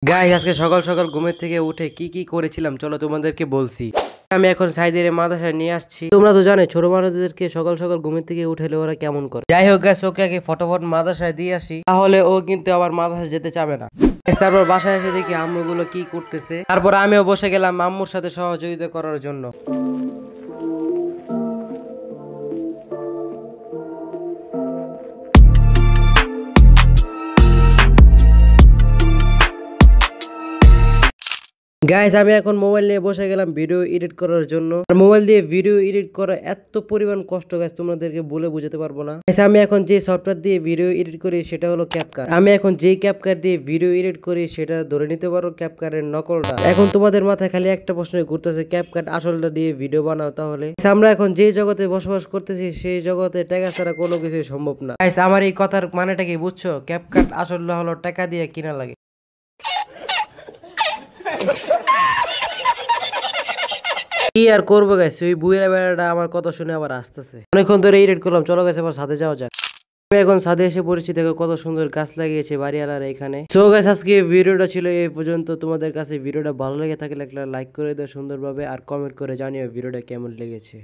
Guys আজকে সকাল সকাল ঘুমের থেকে উঠে কি কি করেছিলাম চলো তোমাদেরকে বলছি। আমি এখন সাইদের মাদ্রাসায় নিয়ে আসছি। তোমরা তো জানো ছোট মানুষদেরকে সকাল সকাল ঘুমের থেকে উঠালে ওরা কেমন করে। যাই হোক গাইস ওকে আগে ফটোফট মাদ্রাসায় দিয়ে আসি, তাহলে ও কিন্তু আবার মাদ্রাসায় যেতে চাবে না। তারপর বাসায় এসে দেখি আম্মুগুলো কি করতেছে, তারপর আমিও বসে গেলাম আম্মুর সাথে সহযোগিতা করার জন্য। গাইস আমি এখন মোবাইল নিয়ে বসে গেলাম ভিডিও এডিট করার জন্য। আর মোবাইল দিয়ে ভিডিও এডিট করা এত পরিমাণ কষ্ট গাইস তোমাদেরকে বলে বুঝাতে পারবো না। গাইস আমি এখন যে সফটওয়্যার দিয়ে ভিডিও এডিট করি সেটা হলো ক্যাপকাট। আমি এখন যে ক্যাপকাট দিয়ে ভিডিও এডিট করি সেটা ধরে নিতে পারো ক্যাপকাটের নকলটা। এখন তোমাদের মাথায় খালি একটা প্রশ্ন ঘুরতেছে, ক্যাপকাট আসলটা দিয়ে ভিডিও বানাও তাহলে। আমরা এখন যে জগতে বসবাস করতেছি সেই জগতে টাকা ছাড়া কোনো কিছুই সম্ভব না। গাইস আমার এই কথার মানেটা কি বুঝছো? ক্যাপকাট আসলটা হলো টাকা দিয়ে কিনা লাগে। কি আর করবো গাইস, ওই বুইরা বেড়াটা আমার কথা শুনে আবার আসতেছে। অনেকক্ষণ ধরে এডিট করলাম, চলো গেছে আবার ছাদে যাওয়া যাক। আমি এখন ছাদে এসে পড়েছি, দেখো কত সুন্দর গাছ লাগিয়েছে বাড়িওয়ালার এখানে। সো গাইস আজকে ভিডিওটা ছিল এই পর্যন্ত। তোমাদের কাছে ভিডিওটা ভালো লেগে থাকলে একটা লাইক করে দাও সুন্দরভাবে, আর কমেন্ট করে জানিও ভিডিওটা কেমন লেগেছে।